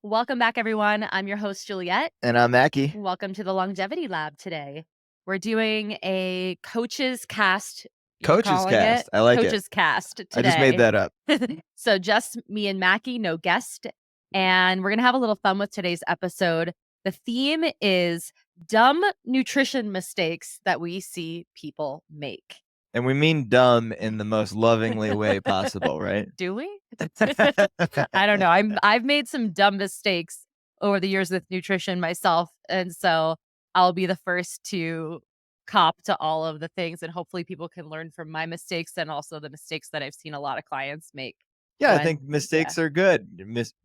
Welcome back, everyone. I'm your host, Juliet. And I'm Mackie. Welcome to the Longevity Lab today. We're doing a coaches cast. You're Coach's calling it cast. I like it. coaches cast I just made today. that up. So just me and Mackie, no guest. And we're going to have a little fun with today's episode. The theme is dumb nutrition mistakes that we see people make. And we mean dumb in the most lovingly way possible, right? Do we? I don't know. I've made some dumb mistakes over the years with nutrition myself, and so I'll be the first to cop to all of the things, and hopefully people can learn from my mistakes and also the mistakes that I've seen a lot of clients make. Yeah, I think Yeah, mistakes are good.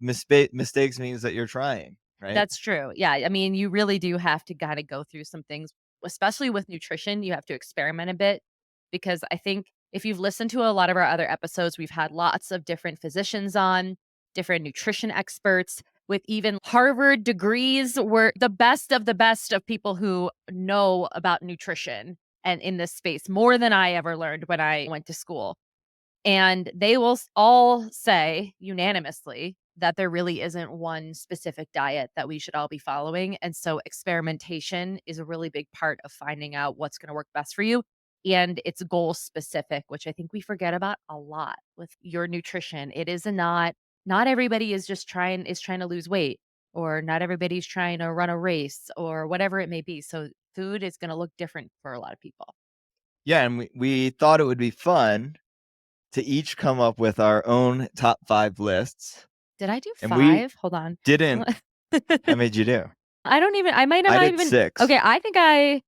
Mistakes means that you're trying, right? that's true. Yeah, I mean, you really do have to kind of go through some things, especially with nutrition. You have to experiment a bit because I think if you've listened to a lot of our other episodes, we've had lots of different physicians on, different nutrition experts with even Harvard degrees. Were the best of people who know about nutrition and in this space more than I ever learned when I went to school. And they will all say unanimously that there really isn't one specific diet that we should all be following. And so experimentation is a really big part of finding out what's going to work best for you. And it's goal specific, which I think we forget about a lot with your nutrition. It is not everybody is just trying to lose weight, or not everybody's trying to run a race or whatever it may be. So food is going to look different for a lot of people. Yeah, and we thought it would be fun to each come up with our own top 5 lists. Did I do And we 5? Hold on. didn't. How many did you do? I might have I not did even 6. okay, I think I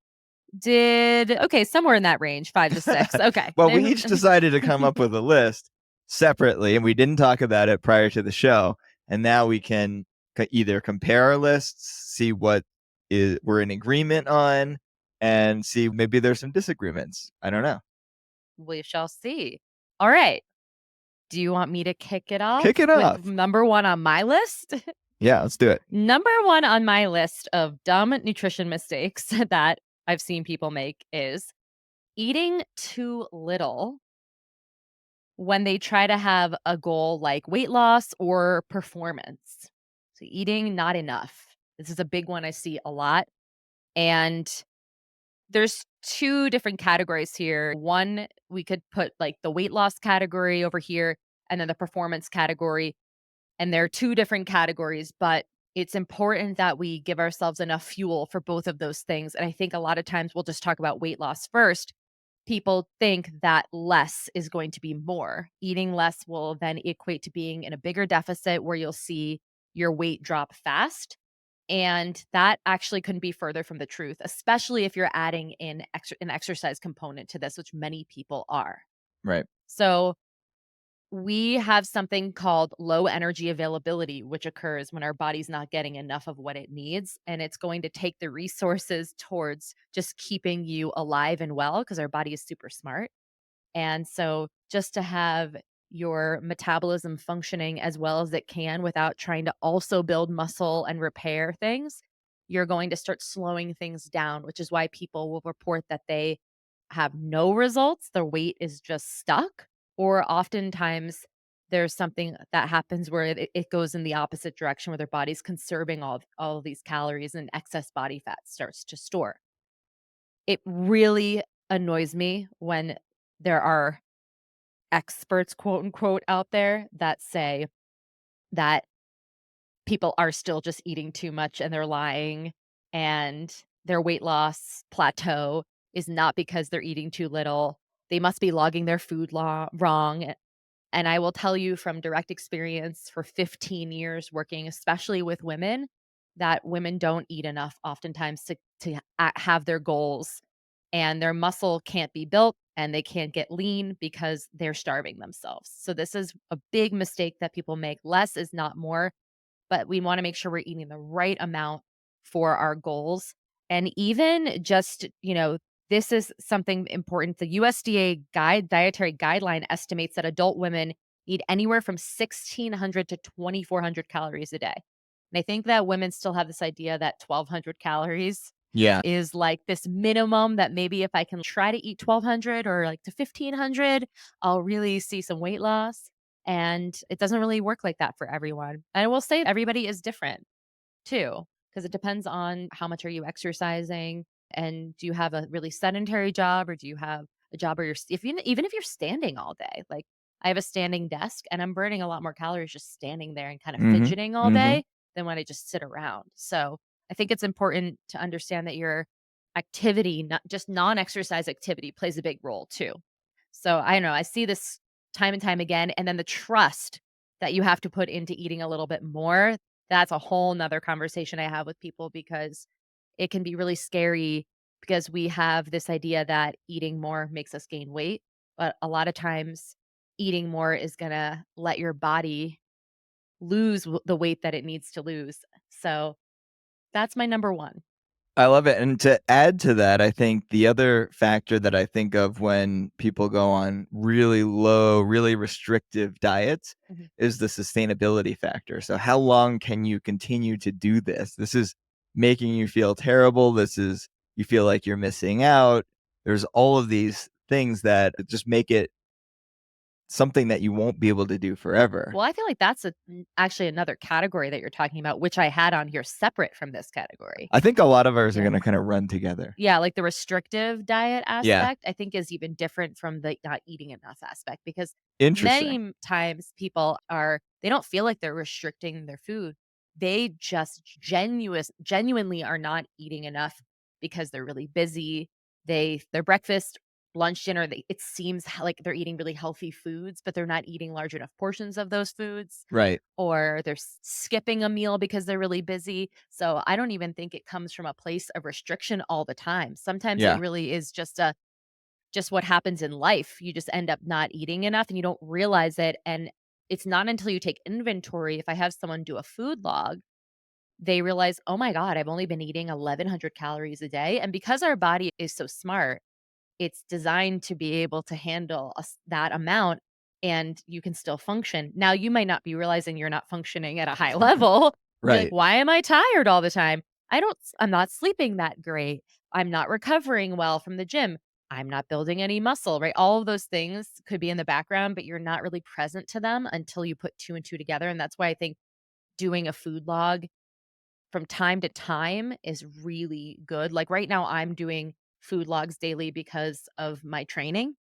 did somewhere in that range, 5 to 6. Okay. Well, we each decided to come up with a list separately, and we didn't talk about it prior to the show. And now we can either compare our lists, see what we're in agreement on, and see maybe there's some disagreements. I don't know. We shall see. All right. Do you want me to kick it off Kick it with off. number 1 on my list? Yeah, let's do it. Number 1 on my list of dumb nutrition mistakes that I've seen people make is eating too little when they try to have a goal like weight loss or performance. So eating not enough. This is a big one I see a lot. And there's 2 different categories here. One, we could put like the weight loss category over here and then the performance category. And there are 2 different categories, but it's important that we give ourselves enough fuel for both of those things. And I think a lot of times we'll just talk about weight loss first. People think that less is going to be more. Eating less will then equate to being in a bigger deficit where you'll see your weight drop fast. And that actually couldn't be further from the truth, especially if you're adding in an exercise component to this, which many people are. Right. So we have something called low energy availability, which occurs when our body's not getting enough of what it needs. And it's going to take the resources towards just keeping you alive and well because our body is super smart. And so just to have your metabolism functioning as well as it can without trying to also build muscle and repair things, you're going to start slowing things down, which is why people will report that they have no results. Their weight is just stuck. Or oftentimes there's something that happens where it goes in the opposite direction where their body's conserving all of these calories and excess body fat starts to store. It really annoys me when there are experts, quote unquote, out there that say that people are still just eating too much and they're lying, and their weight loss plateau is not because they're eating too little. They must be logging their food wrong. And I will tell you from direct experience for 15 years working, especially with women, that women don't eat enough oftentimes to have their goals, and their muscle can't be built and they can't get lean because they're starving themselves. So this is a big mistake that people make. Less is not more, but we want to make sure we're eating the right amount for our goals. And even just, this is something important. The dietary guideline estimates that adult women need anywhere from 1,600 to 2,400 calories a day. And I think that women still have this idea that 1,200 calories Yeah. is like this minimum, that maybe if I can try to eat 1,200 or like to 1,500, I'll really see some weight loss. And it doesn't really work like that for everyone. And I will say everybody is different too, because it depends on how much are you exercising, and do you have a really sedentary job, or do you have a job where even if you're standing all day. Like, I have a standing desk and I'm burning a lot more calories just standing there and kind of Mhm. fidgeting all Mhm. day than when I just sit around. So I think it's important to understand that your activity, not just non-exercise activity, plays a big role too. So I don't know, I see this time and time again, and then the trust that you have to put into eating a little bit more, that's a whole nother conversation I have with people, because it can be really scary, because we have this idea that eating more makes us gain weight, but a lot of times eating more is going to let your body lose the weight that it needs to lose. So that's my number one. I love it, and to add to that, I think the other factor that I think of when people go on really low, really restrictive diets Mhm. is the sustainability factor. So how long can you continue to do this? This is making you feel terrible. This is you feel like you're missing out. There's all of these things that just make it something that you won't be able to do forever. Well, I feel like that's actually another category that you're talking about, which I had on here separate from this category. I think a lot of ours are Yeah. gonna kinda run together. Yeah, like the restrictive diet Yeah, aspect, I think is even different from the not eating enough aspect, because interesting. many times people they don't feel like they're restricting their food. They just genuinely are not eating enough because they're really busy. Their breakfast, lunch, dinner, it seems like they're eating really healthy foods, but they're not eating large enough portions of those foods, Right. or they're skipping a meal because they're really busy. So I don't even think it comes from a place of restriction all the time. Sometimes it Yeah. really is just what happens in life. You just end up not eating enough and you don't realize it. And it's not until you take inventory. If I have someone do a food log, they realize, oh my God, I've only been eating 1,100 calories a day. And because our body is so smart, it's designed to be able to handle that amount, and you can still function. Now, you might not be realizing you're not functioning at a high level. You're like, Right. "Why am I tired all the time? I'm not sleeping that great. I'm not recovering well from the gym. I'm not building any muscle," right? All of those things could be in the background, but you're not really present to them until you put 2 and 2 together, and that's why I think doing a food log from time to time is really good. Like right now, I'm doing food logs daily because of my training.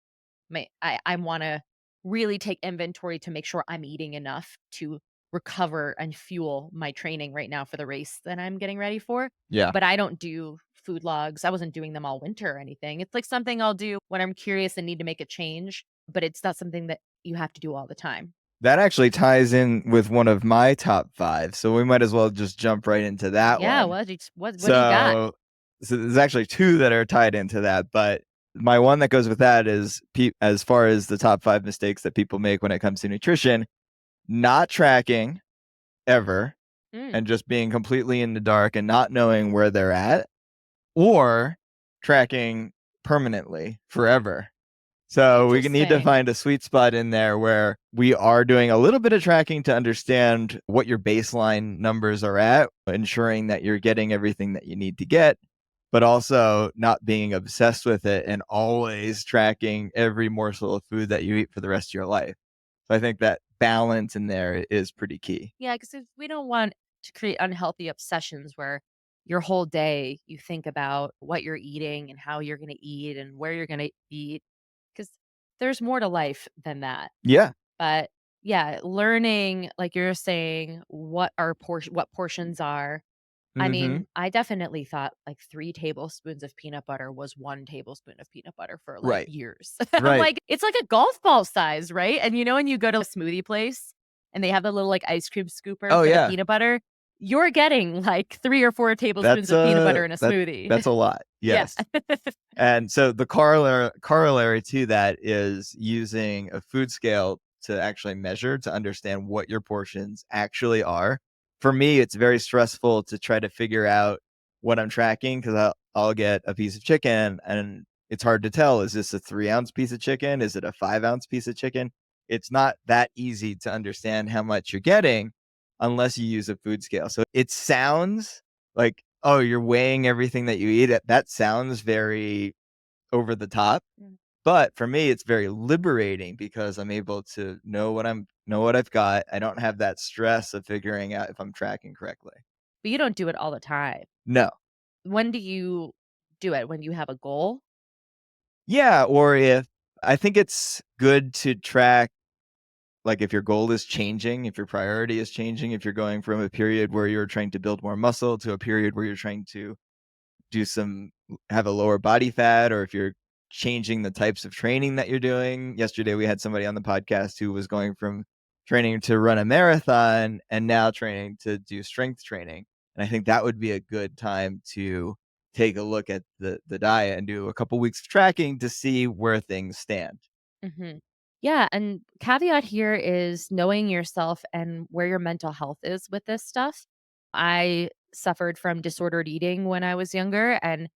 I want to really take inventory to make sure I'm eating enough to recover and fuel my training right now for the race that I'm getting ready for. Yeah. But I don't do food logs. I wasn't doing them all winter or anything. It's like something I'll do when I'm curious and need to make a change, but it's not something that you have to do all the time. That actually ties in with one of my top 5, so we might as well just jump right into that Yeah, one. what do you got? So so there's actually 2 that are tied into that, but my one that goes with that is as far as the top 5 mistakes that people make when it comes to nutrition, not tracking ever Mm, and just being completely in the dark and not knowing where they're at, or tracking permanently forever. So we need to interesting. find a sweet spot in there where we are doing a little bit of tracking to understand what your baseline numbers are at, ensuring that you're getting everything that you need to get, but also not being obsessed with it and always tracking every morsel of food that you eat for the rest of your life. So I think that balance in there is pretty key. Yeah, because we don't want to create unhealthy obsessions where your whole day you think about what you're eating and how you're going to eat and where you're going to eat, because there's more to life than that. Yeah. But yeah, learning, like you're saying, what portions are. I Mhm. mean, I definitely thought like 3 tablespoons of peanut butter was 1 tablespoon of peanut butter for like Right. years. I'm Right. like, it's like a golf ball size, right? And when you go to a smoothie place and they have the little like ice cream scooper Oh for the yeah. peanut butter, you're getting like 3 or 4 tablespoons That's of peanut butter in a that smoothie. that's a lot. Yeah. Yes. And so the corollary to that is using a food scale to actually measure to understand what your portions actually are. For me, it's very stressful to try to figure out what I'm tracking because I'll get a piece of chicken and it's hard to tell. Is this a 3 ounce piece of chicken? Is it a 5 ounce piece of chicken? It's not that easy to understand how much you're getting unless you use a food scale. So it sounds like, oh, you're weighing everything that you eat. That sounds very over the top. Mm. But for me, it's very liberating because I'm able to know what I'm know what I've got. I don't have that stress of figuring out if I'm tracking correctly. But you don't do it all the time. No. When do you do it? When you have a goal? Yeah, or if I think it's good to track, like, if your goal is changing, if your priority is changing, if you're going from a period where you're trying to build more muscle to a period where you're trying to do some have a lower body fat, or if you're changing the types of training that you're doing. Yesterday we had somebody on the podcast who was going from training to run a marathon and now training to do strength training. And I think that would be a good time to take a look at the diet and do a couple weeks of tracking to see where things stand. Mhm. Yeah, and caveat here is knowing yourself and where your mental health is with this stuff. I suffered from disordered eating when I was younger, and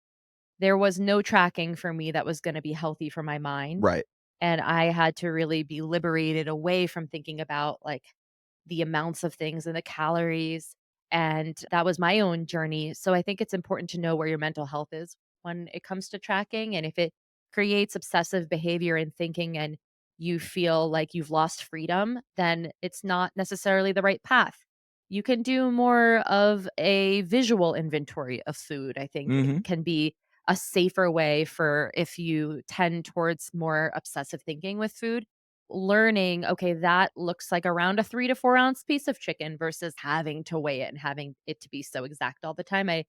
there was no tracking for me that was gonna be healthy for my mind, Right. and I had to really be liberated away from thinking about, like, the amounts of things and the calories, and that was my own journey. So I think it's important to know where your mental health is when it comes to tracking, and if it creates obsessive behavior and thinking and you feel like you've lost freedom, then it's not necessarily the right path. You can do more of a visual inventory of food. I think it Mhm. can be a safer way for if you tend towards more obsessive thinking with food, learning, okay, that looks like around a 3 to 4 ounce piece of chicken versus having to weigh it and having it to be so exact all the time. I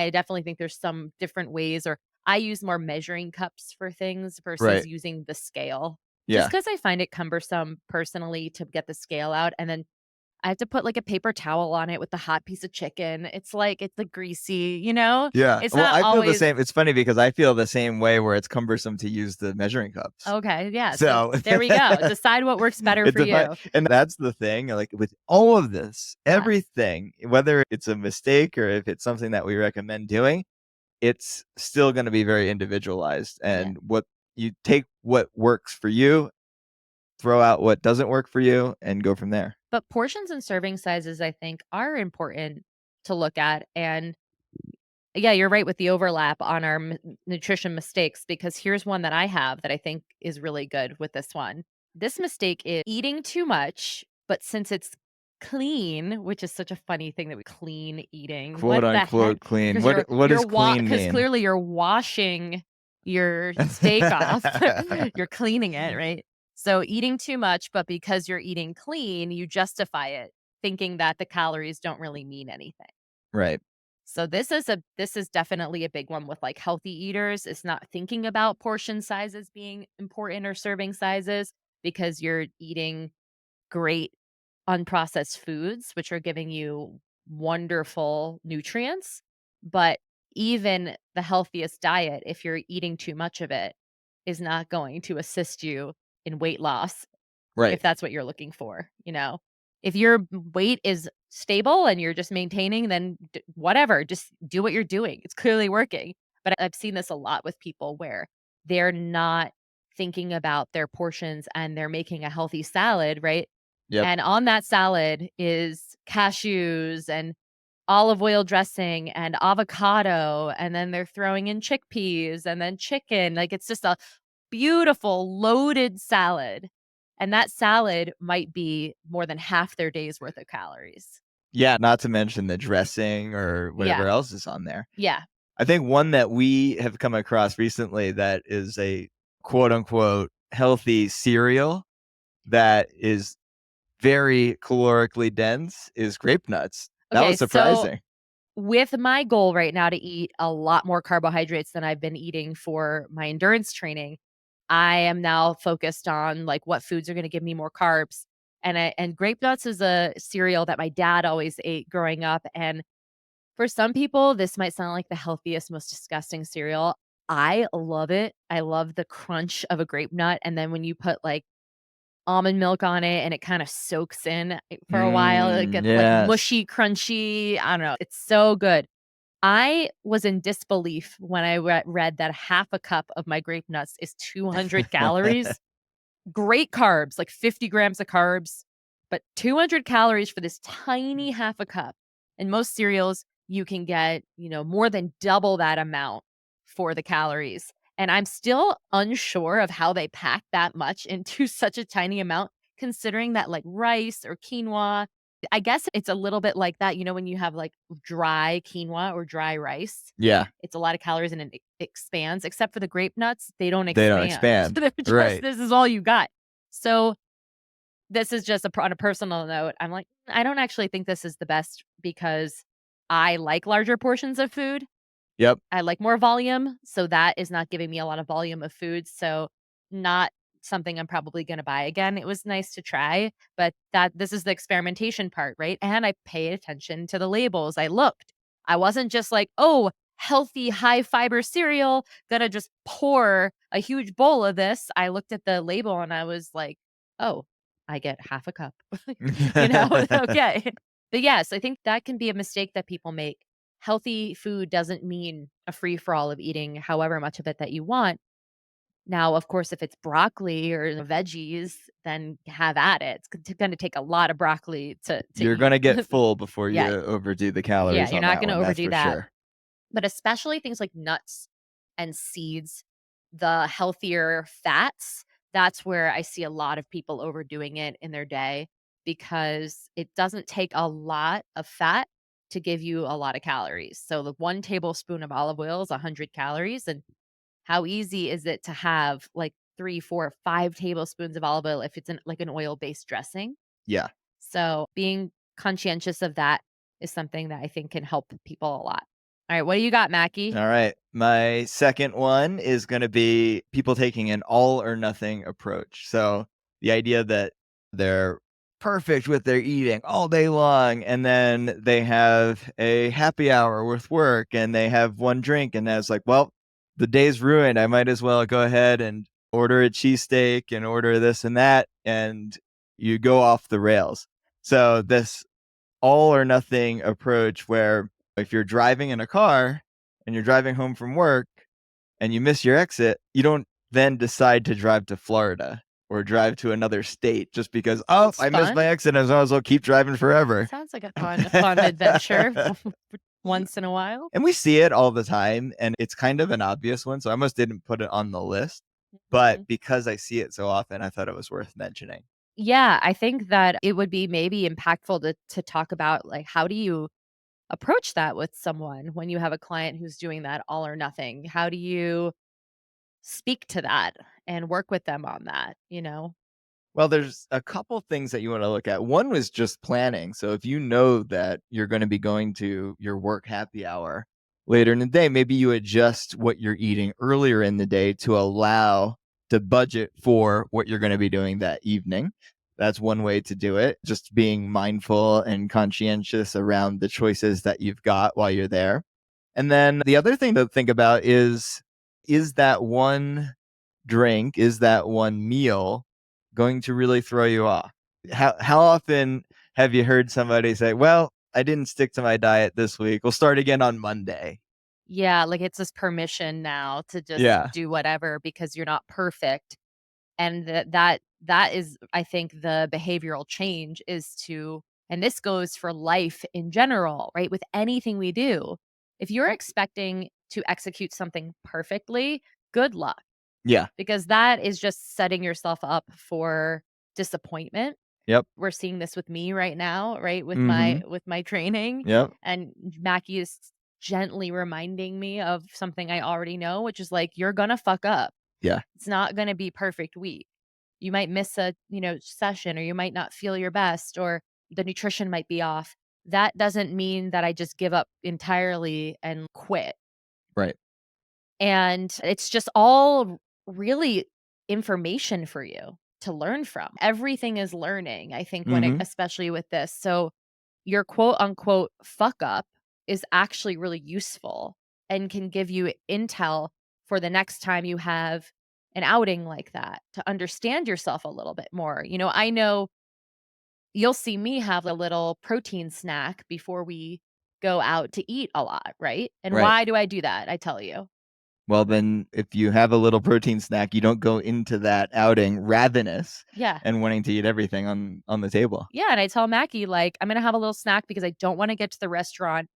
definitely think there's some different ways, or I use more measuring cups for things versus Right. using the scale. Just Yeah. because I find it cumbersome personally to get the scale out, and then I have to put like a paper towel on it with the hot piece of chicken. It's like it's like greasy, you know? Yeah. It's Well, not I feel the always same. It's funny because I feel the same way where it's cumbersome to use the measuring cups. okay. Yeah. So So there we go. Decide what works better it for defi you. and that's the thing, like, with all of this, Yes. everything, whether it's a mistake or if it's something that we recommend doing, it's still gonna be very individualized, Yeah. and what you take what works for you, throw out what doesn't work for you, and go from there. But portions and serving sizes, I think, are important to look at. And yeah, you're right with the overlap on our nutrition mistakes, because here's one that I have that I think is really good with this one. This mistake is eating too much, but since it's clean, which is such a funny thing that we clean eating. Quote, What the heck? unquote, "clean." Because What does clean because mean? clearly you're washing your steak off. You're cleaning it, right? So eating too much, but because you're eating clean, you justify it, thinking that the calories don't really mean anything. Right. So this is definitely a big one with like healthy eaters. It's not thinking about portion sizes being important or serving sizes because you're eating great unprocessed foods, which are giving you wonderful nutrients. But even the healthiest diet, if you're eating too much of it, is not going to assist you in weight loss Right. if that's what you're looking for, you know? If your weight is stable and you're just maintaining, then whatever, just do what you're doing. It's clearly working. But I've seen this a lot with people where they're not thinking about their portions and they're making a healthy salad, right? Yep. And on that salad is cashews and olive oil dressing and avocado, and then they're throwing in chickpeas and then chicken. Like it's just a beautiful loaded salad, and that salad might be more than half their day's worth of calories. Yeah, not to mention the dressing or whatever Yeah, else is on there. yeah. I think one that we have come across recently that is a quote unquote healthy cereal that is very calorically dense is grape nuts. That Okay, was so surprising. with my goal right now to eat a lot more carbohydrates than I've been eating for my endurance training, I am now focused on, like, what foods are gonna give me more carbs, and grape nuts is a cereal that my dad always ate growing up, and for some people, this might sound like the healthiest, most disgusting cereal. I love it. I love the crunch of a grape nut, and then when you put, like, almond milk on it and it kinda soaks in for a while, it gets, like, Yes. mushy, crunchy, I don't know, it's so good. I was in disbelief when I read that half a cup of my grape nuts is 200 calories. Great carbs, like 50 grams of carbs, but 200 calories for this tiny half a cup. In most cereals, you can get, more than double that amount for the calories. And I'm still unsure of how they pack that much into such a tiny amount, considering that like rice or quinoa, I guess it's a little bit like that, when you have like dry quinoa or dry rice, Yeah. it's a lot of calories and it expands, except for the grape nuts, they don't They don't expand. expand. They're just Right. this is all you got. So this is just on a personal note. I'm like, I don't actually think this is the best because I like larger portions of food. Yep. I like more volume, so that is not giving me a lot of volume of food, so not something I'm probably gonna buy again. It was nice to try, but this is the experimentation part, right? And I paid attention to the labels. I looked. I wasn't just like, "Oh, healthy, high fiber cereal, gonna just pour a huge bowl of this." I looked at the label and I was like, "Oh, I get half a cup." Okay. But yes, I think that can be a mistake that people make. Healthy food doesn't mean a free for all of eating however much of it that you want. Now, of course, if it's broccoli or veggies, then have at it. It's going to take a lot of broccoli to You're eat. gonna get full before you Yeah, overdo the yeah, calories you're on not that going to one, that's overdo for that. sure. But especially things like nuts and seeds, the healthier fats, that's where I see a lot of people overdoing it in their day because it doesn't take a lot of fat to give you a lot of calories. So the 1 tablespoon of olive oil is 100 calories, and how easy is it to have like 3, 4, 5 tablespoons of olive oil if it's like an oil-based dressing? Yeah. So being conscientious of that is something that I think can help people a lot. All right, what do you got, Mackie? All right. My second one is going to be people taking an all or nothing approach. So the idea that they're perfect with their eating all day long, and then they have a happy hour with work and they have one drink, and that's like, well, the day's ruined. I might as well go ahead and order a cheesesteak and order this and that. And you go off the rails. So this all or nothing approach where if you're driving in a car and you're driving home from work and you miss your exit, you don't then decide to drive to Florida or drive to another state just because, oh, Sounds I missed fun. my exit. I might as well keep driving forever. Sounds like a fun adventure once in a while. And we see it all the time, and it's kind of an obvious one. So I almost didn't put it on the list. But Mhm. because I see it so often, I thought it was worth mentioning. Yeah, I think that it would be maybe impactful to talk about, like, how do you approach that with someone when you have a client who's doing that all or nothing? How do you speak to that and work with them on that? Well, there's a couple things that you want to look at. One was just planning. So if you know that you're going to be going to your work happy hour later in the day, maybe you adjust what you're eating earlier in the day to allow to budget for what you're going to be doing that evening. That's one way to do it. Just being mindful and conscientious around the choices that you've got while you're there. And then the other thing to think about is that one drink, is that one meal going to really throw you off? How often have you heard somebody say, "Well, I didn't stick to my diet this week. We'll start again on Monday." Yeah, like, it's this permission now to just Yeah. do whatever because you're not perfect, and that is, I think, the behavioral change is to and this goes for life in general, right? With anything we do. If you're expecting to execute something perfectly, good luck, Yeah. because that is just setting yourself up for disappointment. Yep. We're seeing this with me right now, right? With my Mhm. with my training, Yep. and Mackie is gently reminding me of something I already know, which is like, you're gonna fuck up. Yeah. It's not gonna be perfect week. You might miss a, session, or you might not feel your best, or the nutrition might be off. That doesn't mean that I just give up entirely and quit. Right. And it's just all really information for you to learn from. Everything is learning, I think, Mhm. especially with this. So your quote unquote fuck up is actually really useful and can give you intel for the next time you have an outing like that to understand yourself a little bit more. I know you'll see me have a little protein snack before we go out to eat a lot, right? And Right. why do I do that? I tell you. Well, then if you have a little protein snack, you don't go into that outing ravenous Yeah. and wanting to eat everything on the table. Yeah, and I tell Mackie, like, I'm gonna have a little snack because I don't wanna get to the restaurant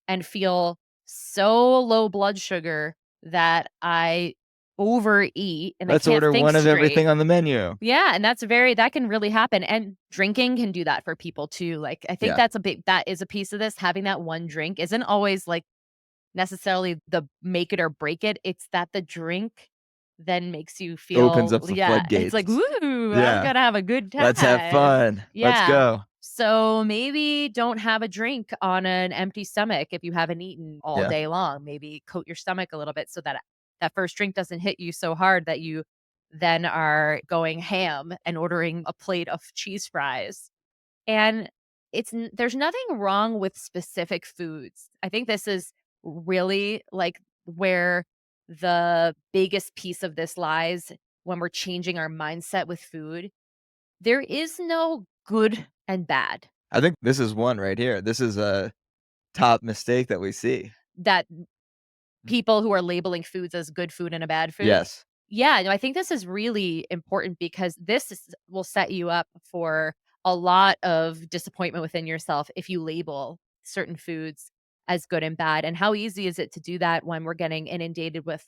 and feel so low blood sugar that I overeat and they Let's can't order think one of straight. everything on the menu. Yeah, and that can really happen, and drinking can do that for people too, like, I think Yeah. that is a piece of this, having that one drink isn't always, like, necessarily the make it or break it, it's that the drink then makes you Opens feel up the yeah, it's like, floodgates. "Ooh, I'm Yeah. gonna have a good Let's have time." fun. Let's Yeah. go. So, maybe don't have a drink on an empty stomach if you haven't eaten all Yeah. day long, maybe coat your stomach a little bit so that that first drink doesn't hit you so hard that you then are going ham and ordering a plate of cheese fries. And there's nothing wrong with specific foods. I think this is really like where the biggest piece of this lies when we're changing our mindset with food. There is no good and bad. I think this is one right here. This is a top mistake that we see. That people who are labeling foods as good food and a bad food. Yes. Yeah, no, I think this is really important because will set you up for a lot of disappointment within yourself if you label certain foods as good and bad. And how easy is it to do that when we're getting inundated with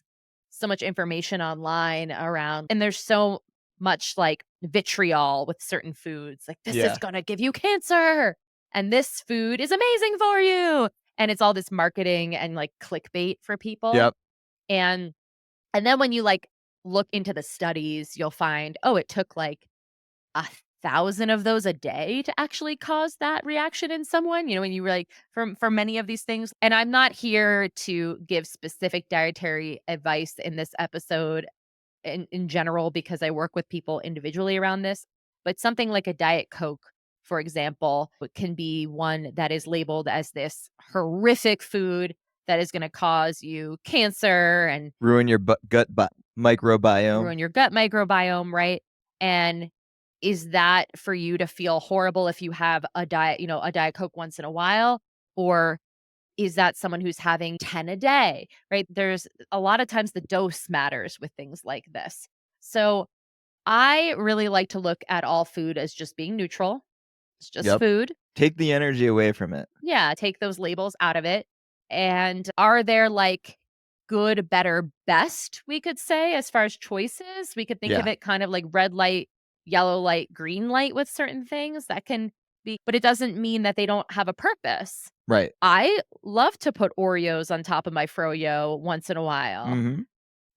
so much information online around, and there's so much like vitriol with certain foods, like this is Yeah. gonna give you cancer and this food is amazing for you. And it's all this marketing and like clickbait for people. Yep. And then when you, like, look into the studies, you'll find, oh, it took, like, 1,000 of those a day to actually cause that reaction in someone, when you were, like for many of these things, and I'm not here to give specific dietary advice in this episode in general because I work with people individually around this, but something like a Diet Coke, for example, can be one that is labeled as this horrific food that is gonna cause you cancer and Ruin your gut microbiome. ruin your gut microbiome, right? And is that for you to feel horrible if you have a Diet Coke once in a while? Or is that someone who's having 10 a day, right? There's a lot of times the dose matters with things like this. So I really like to look at all food as just being neutral. It's just Yep. food. Take the energy away from it. Yeah, take those labels out of it. And are there like good, better, best, we could say, as far as choices? We could think of Yeah. it kind of like red light, yellow light, green light with certain things that can be, but it doesn't mean that they don't have a purpose. Right. I love to put Oreos on top of my froyo once in a while. Mhm.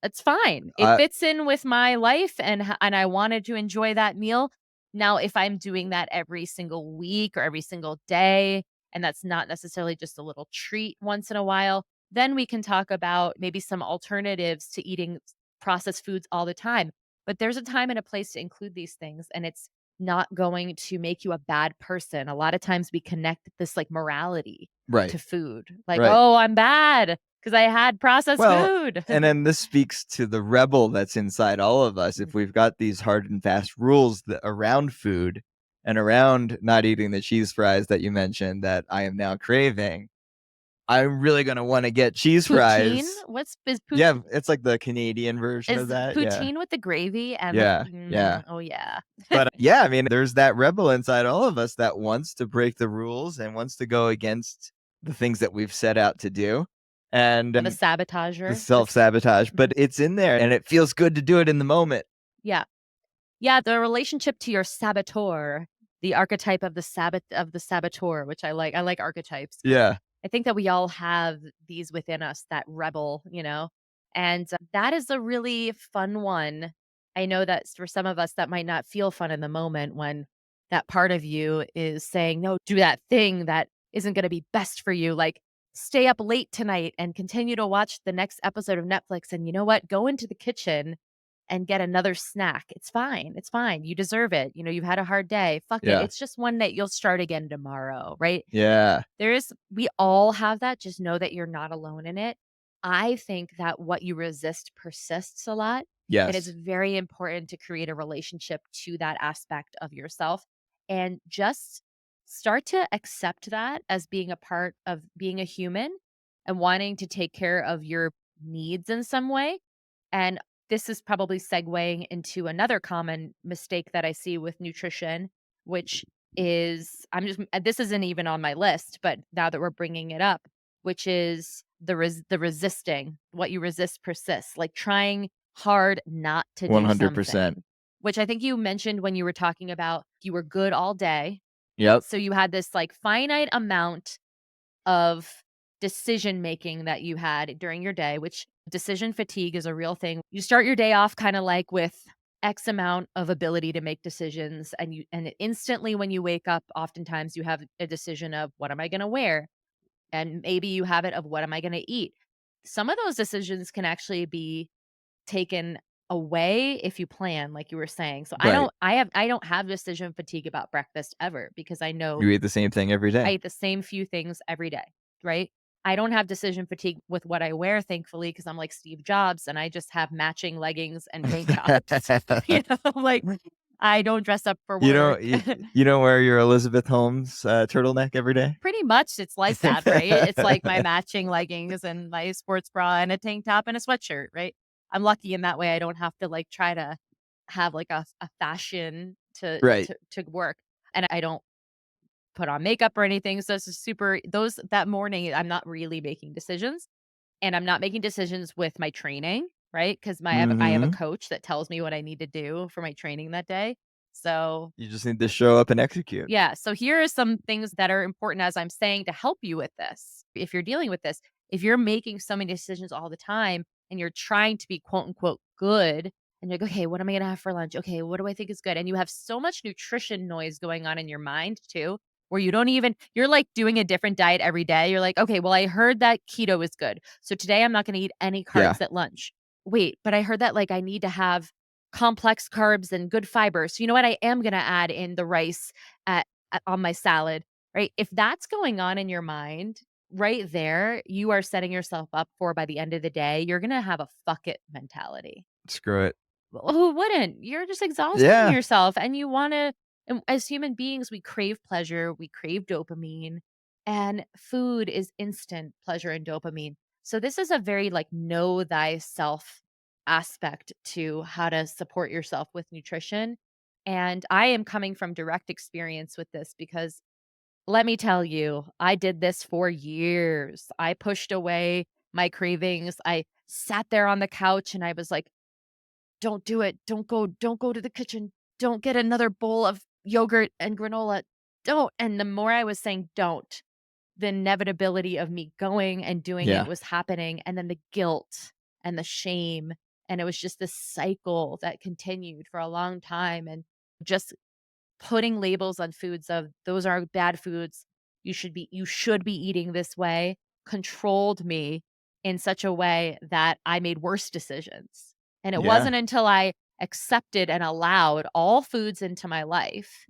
It's fine. It I fits in with my life and I wanted to enjoy that meal. Now, if I'm doing that every single week or every single day, and that's not necessarily just a little treat once in a while, then we can talk about maybe some alternatives to eating processed foods all the time. But there's a time and a place to include these things, and it's not going to make you a bad person. A lot of times we connect this like morality right. to food. Like, Right. "Oh, I'm bad because I had processed Well, food." and then this speaks to the rebel that's inside all of us. If we've got these hard and fast rules around food and around not eating the cheese fries that you mentioned that I am now craving, I'm really gonna wanna get cheese Poutine? fries. What's is pout Yeah, it's like the Canadian version of is that, yeah. poutine with the gravy and the Yeah, yeah. oh, yeah. But, yeah, I mean, there's that rebel inside all of us that wants to break the rules and wants to go against the things that we've set out to do, and, The the sabotager, self-sabotage, but mhm, it's in there, and it feels good to do it in the moment. yeah. Yeah, the relationship to your saboteur, the archetype of the saboteur, which I like archetypes. Yeah, I think that we all have these within us, that rebel, and that is a really fun one. I know that for some of us, that might not feel fun in the moment when that part of you is saying, no, do that thing that isn't going to be best for you. Like, stay up late tonight and continue to watch the next episode of Netflix. And you know what? Go into the kitchen and get another snack. It's fine. It's fine. You deserve it. You've had a hard day. Fuck it. yeah, It's just one night. You'll start again tomorrow. Right. yeah, We all have that, just know that you're not alone in it. I think that what you resist persists a lot, and it's yes, very important to create a relationship to that aspect of yourself, and just start to accept that as being a part of being a human and wanting to take care of your needs in some way, and this is probably segueing into another common mistake that I see with nutrition, which is this isn't even on my list, but now that we're bringing it up, which is the resisting. What you resist persists. Like trying hard not to do 100%. something, which I think you mentioned when you were talking about you were good all day. Yep. So you had this like finite amount of decision making that you had during your day, which decision fatigue is a real thing. You start your day off kind of like with X amount of ability to make decisions and instantly when you wake up, oftentimes you have a decision of what am I going to wear? And maybe you have it of what am I going to eat? Some of those decisions can actually be taken away if you plan, like you were saying. So Right. I don't have decision fatigue about breakfast ever because I know You eat the same thing every I day. eat the same few things every day, right? I don't have decision fatigue with what I wear, thankfully, because I'm like Steve Jobs and I just have matching leggings and tank tops. You know, like I don't dress up for You work. don't you don't wear your Elizabeth Holmes, turtleneck every day? Pretty much it's like that, right? It's like my matching leggings and my sports bra and a tank top and a sweatshirt, right? I'm lucky in that way I don't have to like try to have like a fashion Right. to work. And I don't put on makeup or anything. So it's a super those that morning, I'm not really making decisions, and I'm not making decisions with my training, right? Because I have a Mhm. coach that tells me what I need to do for my training that day. So You just need to show up and execute. yeah. So here are some things that are important as I'm saying to help you with this. If you're dealing with this, if you're making so many decisions all the time and you're trying to be quote unquote good, and you're like, okay, what am I going to have for lunch? Okay, what do I think is good? And you have so much nutrition noise going on in your mind too, where you don't even, you're like doing a different diet every day. You're like, okay, well, I heard that keto is good. So today I'm not going to eat any Yeah. carbs at lunch. Wait, but I heard that like I need to have complex carbs and good fiber. So you know what? I am gonna add in the rice on my salad, right? If that's going on in your mind, right there, you are setting yourself up for by the end of the day, you're gonna have a fuck it mentality. Screw it. Well, who wouldn't? You're just exhausting Yeah. yourself and you wanna and as human beings, we crave pleasure, we crave dopamine, and food is instant pleasure and dopamine. So this is a very like know thyself aspect to how to support yourself with nutrition. And I am coming from direct experience with this because let me tell you, I did this for years. I pushed away my cravings. I sat there on the couch and I was like, don't do it. Don't go to the kitchen. Don't get another bowl of yogurt and granola. Don't. And the more I was saying don't, the inevitability of me going and doing it Yeah. was happening. And then the guilt and the shame. And it was just this cycle that continued for a long time. And just putting labels on foods of those are bad foods. You should be eating this way controlled me in such a way that I made worse decisions. And it Yeah. wasn't until I accepted and allowed all foods into my life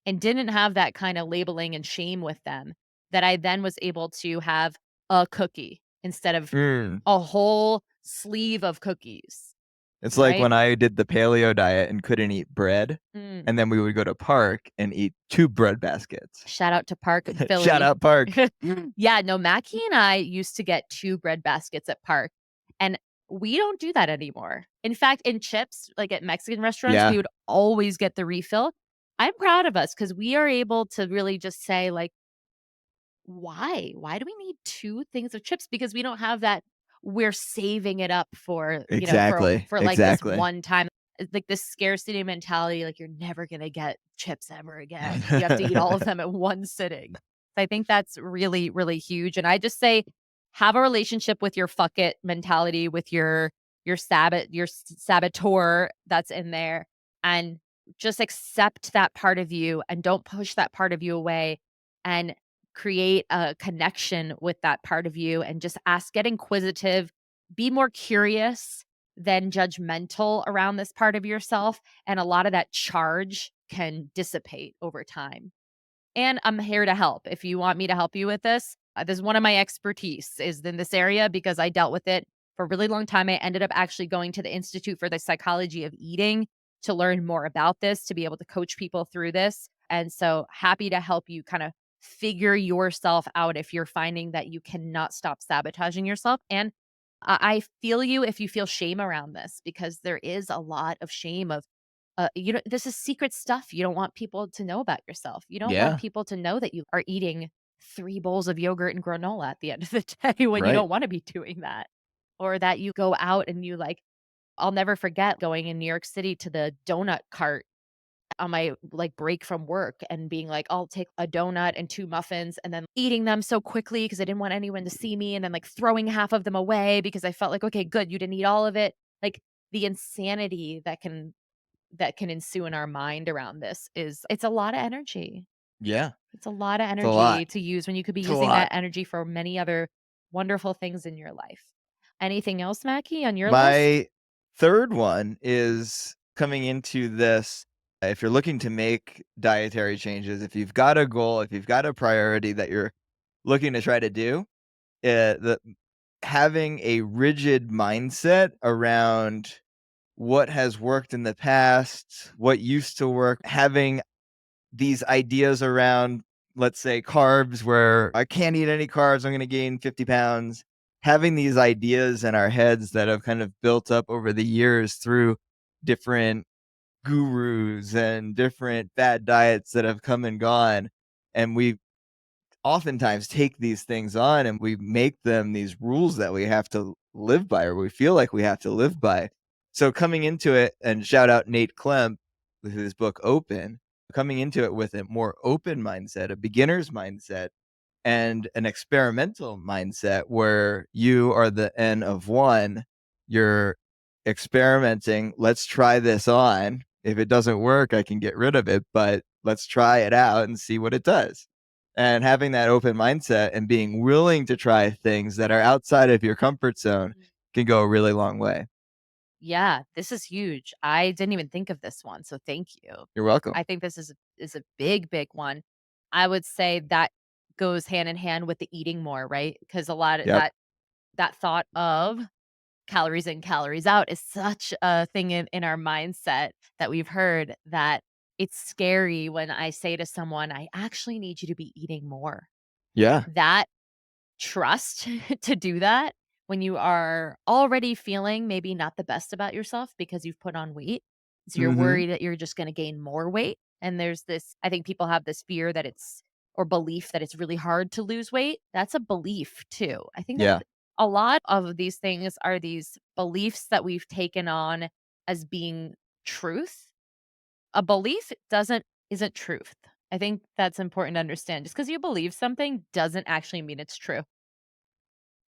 and didn't have that kind of labeling and shame with them that I then was able to have a cookie instead of Mm. a whole sleeve of cookies, It's like right? when I did the paleo diet and couldn't eat bread, Mm. and then we would go to Park and eat 2 bread baskets. Shout out to Park in Shout Philly. out Park. Yeah, no, Mackie and I used to get 2 bread baskets at Park, and we don't do that anymore. In fact, in chips, like at Mexican restaurants, we Yeah. would always get the refill. I'm proud of us because we are able to really just say, like, why? Why do we need 2 things of chips? Because we don't have that we're saving it up for, Exactly. like this Exactly. one time. It's like this scarcity mentality, like you're never gonna get chips ever again. You have to eat all of them at one sitting. So I think that's really, really huge. And I just say have a relationship with your fuck it mentality, with your saboteur that's in there, and just accept that part of you and don't push that part of you away. And create a connection with that part of you and just ask, get inquisitive, be more curious than judgmental around this part of yourself. And a lot of that charge can dissipate over time. And I'm here to help. If you want me to help you with this is one of my expertise is in this area because I dealt with it for a really long time. I ended up actually going to the Institute for the Psychology of Eating to learn more about this, to be able to coach people through this. And so happy to help you kind of figure yourself out if you're finding that you cannot stop sabotaging yourself. And I feel you if you feel shame around this because there is a lot of shame of this is secret stuff. You don't want people to know about yourself. You don't want Yeah. people to know that you are eating 3 bowls of yogurt and granola at the end of the day when you Right. don't want to be doing that. Or that you go out and you like I'll never forget going in New York City to the donut cart on my, like, break from work and being like, "I'll take a donut and 2 muffins," and then eating them so quickly because I didn't want anyone to see me, and then, like, throwing half of them away because I felt like, "Okay, good, you didn't eat all of it." Like, the insanity that can ensue in our mind around this is it's a lot of energy. Yeah. It's a lot of It's a lot. energy to use when you could be It's a using lot. that energy for many other wonderful things in your life. Anything else, Mackie, on your list? My third one is coming into this. If you're looking to make dietary changes, if you've got a goal, if you've got a priority that you're looking to try to do, the having a rigid mindset around what has worked in the past, what used to work, having these ideas around, let's say, carbs, where I can't eat any carbs, I'm going to gain 50 pounds. Having these ideas in our heads that have kind of built up over the years through different gurus and different bad diets that have come and gone. And we oftentimes take these things on and we make them these rules that we have to live by, or we feel like we have to live by. So coming into it, and shout out Nate Klemp with his book Open, coming into it with a more open mindset, a beginner's mindset, and an experimental mindset where you are the N of one. You're experimenting. Let's try this on. If it doesn't work, I can get rid of it, but let's try it out and see what it does. And having that open mindset and being willing to try things that are outside of your comfort zone Mm. can go a really long way. Yeah, this is huge. I didn't even think of this one, so thank you. You're welcome. I think this is a big, big one. I would say that goes hand in hand with the eating more, right? Because a lot of Yep. that thought of calories in, calories out is such a thing in our mindset that we've heard that it's scary when I say to someone, "I actually need you to be eating more." Yeah. That trust to do that when you are already feeling maybe not the best about yourself because you've put on weight. So you're Mm-hmm. worried that you're just going to gain more weight. And there's this, I think people have this fear that it's, or belief that it's really hard to lose weight. That's a belief too. I think that Yeah. a lot of these things are these beliefs that we've taken on as being truth. A belief isn't truth. I think that's important to understand. Just because you believe something doesn't actually mean it's true.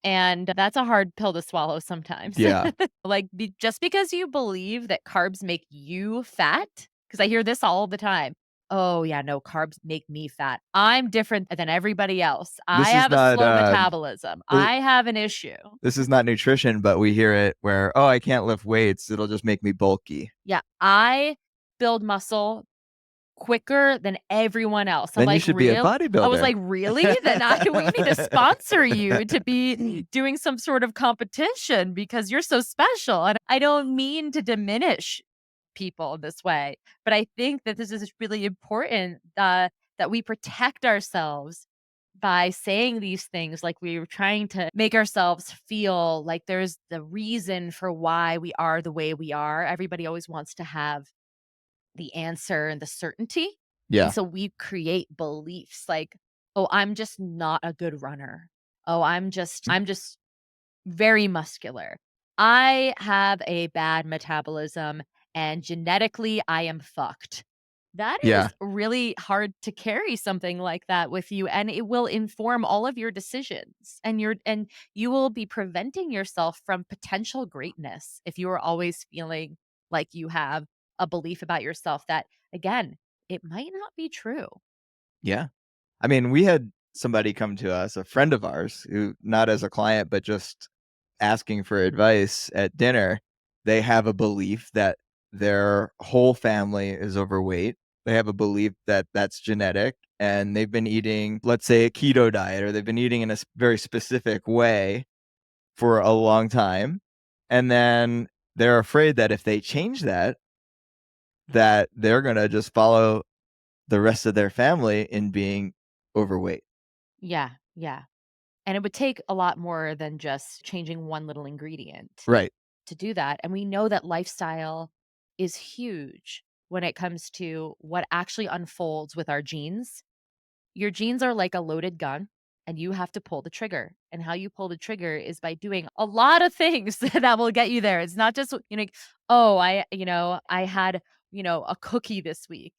And that's a hard pill to swallow sometimes. Yeah. Like, just because you believe that carbs make you fat, because I hear this all the time. Oh, yeah, no, carbs make me fat. I'm different than everybody else. I This is have a not slow metabolism. th- I have an issue. this is not nutrition, but we hear it where, oh, I can't lift weights, it'll just make me bulky. Yeah, I build muscle quicker than everyone else. I'm Then you like, should be a "Real?" I was bodybuilder. like, "Really? Then I we need to sponsor you to be doing some sort of competition because you're so special." And I don't mean to diminish people this way, but I think that this is really important, that we protect ourselves by saying these things, like we were trying to make ourselves feel like there's the reason for why we are the way we are. Everybody always wants to have the answer and the certainty. And Yeah. so we create beliefs like, "Oh, I'm just not a good runner. Oh, I'm just very muscular. I have a bad metabolism and genetically I am fucked." That Yeah. is really hard to carry something like that with you, and it will inform all of your decisions, and you will be preventing yourself from potential greatness if you are always feeling like you have a belief about yourself that, again, it might not be true. Yeah. I mean, we had somebody come to us, a friend of ours, who not as a client, but just asking for advice at dinner. They have a belief that their whole family is overweight. They have a belief that that's genetic, and they've been eating, let's say, a keto diet, or they've been eating in a very specific way for a long time. And then they're afraid that if they change that, that they're going to just follow the rest of their family in being overweight. Yeah, yeah. And it would take a lot more than just changing one little ingredient Right. to do that. And we know that lifestyle is huge when it comes to what actually unfolds with our genes. Your genes are like a loaded gun. and you have to pull the trigger. And how you pull the trigger is by doing a lot of things that will get you there. It's not just, like, oh, I had, a cookie this week.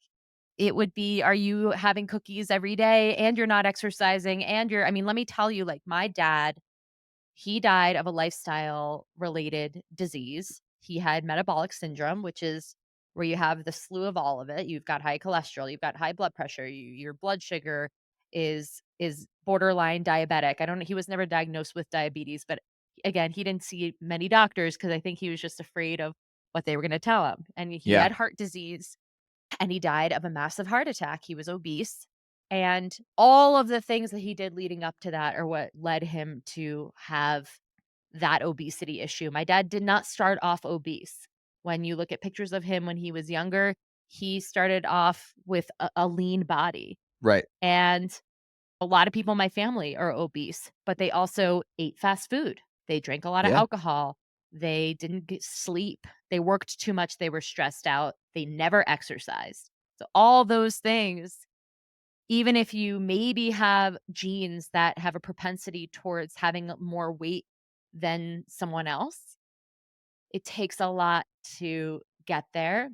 It would be, are you having cookies every day and you're not exercising and I mean, let me tell you, like, my dad, he died of a lifestyle related disease. He had metabolic syndrome, which is where you have the slew of all of it. You've got high cholesterol, you've got high blood pressure, your blood sugar is borderline diabetic. I don't know, he was never diagnosed with diabetes, but again, he didn't see many doctors because I think he was just afraid of what they were going to tell him. And he Yeah. had heart disease and he died of a massive heart attack. He was obese. And all of the things that he did leading up to that are what led him to have that obesity issue. My dad did not start off obese. When you look at pictures of him when he was younger, he started off with a lean body. Right. And a lot of people in my family are obese, but they also ate fast food. They drank a lot of Yeah. alcohol. They didn't get sleep. They worked too much. They were stressed out. They never exercised. So, all those things, even if you maybe have genes that have a propensity towards having more weight than someone else, it takes a lot to get there.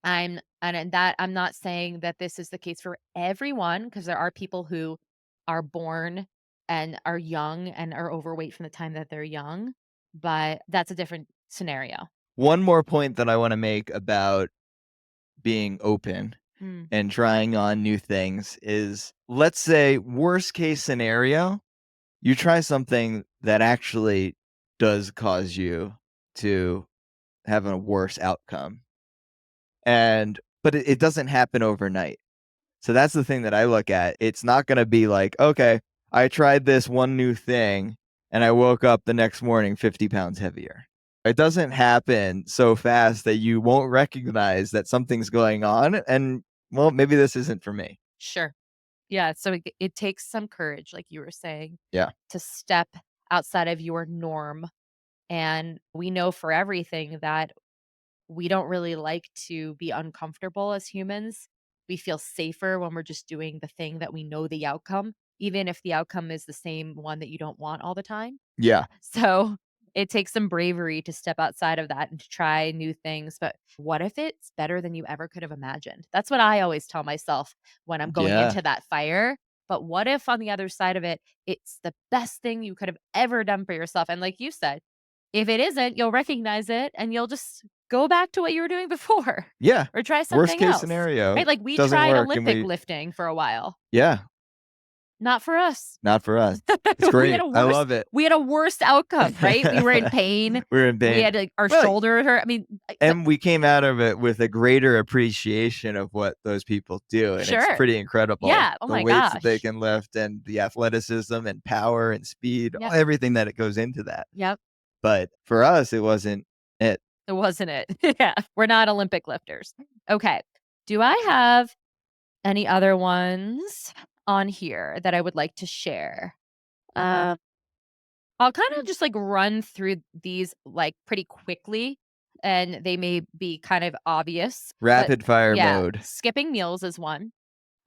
I'm not saying that this is the case for everyone, because there are people who are born and are young and are overweight from the time that they're young, but that's a different scenario. One more point that I want to make about being open Mm, and trying on new things is, let's say, worst case scenario, you try something that actually does cause you to have a worse outcome. But it doesn't happen overnight. So that's the thing that I look at. It's not going to be like, okay, I tried this one new thing and I woke up the next morning 50 pounds heavier. It doesn't happen so fast that you won't recognize that something's going on. And well, maybe this isn't for me. sure. Yeah, so it takes some courage, like you were saying, Yeah. to step outside of your norm, and we know for everything that we don't really like to be uncomfortable as humans. We feel safer when we're just doing the thing that we know the outcome, even if the outcome is the same one that you don't want all the time. Yeah. So it takes some bravery to step outside of that and to try new things. But what if it's better than you ever could have imagined? That's what I always tell myself when I'm going Yeah. into that fire. But what if on the other side of it, it's the best thing you could have ever done for yourself? And like you said, if it isn't, you'll recognize it and you'll just go back to what you were doing before Yeah. or try Worst something case else. scenario Right? Like we doesn't tried work. And Olympic lifting for a while. yeah, Not for us. not for us. It's We had great. a I worse love it. we had a worst outcome, right? We were in pain. We're in We pain. had, like, our Well, shoulder hurt. I mean, but and we came out of it with a greater appreciation of what those people do, and it's sure. pretty incredible, Yeah. Oh the my weights that they gosh. can lift and the athleticism and power and speed, Yep. everything that it goes into that. Yep. But for us, it wasn't it. It wasn't it. Yeah. We're not Olympic lifters. Okay. Do I have any other ones on here that I would like to share? Um I'll kind of just like run through these like pretty quickly, and they may be kind of obvious, but Rapid fire yeah, mode. skipping meals is one.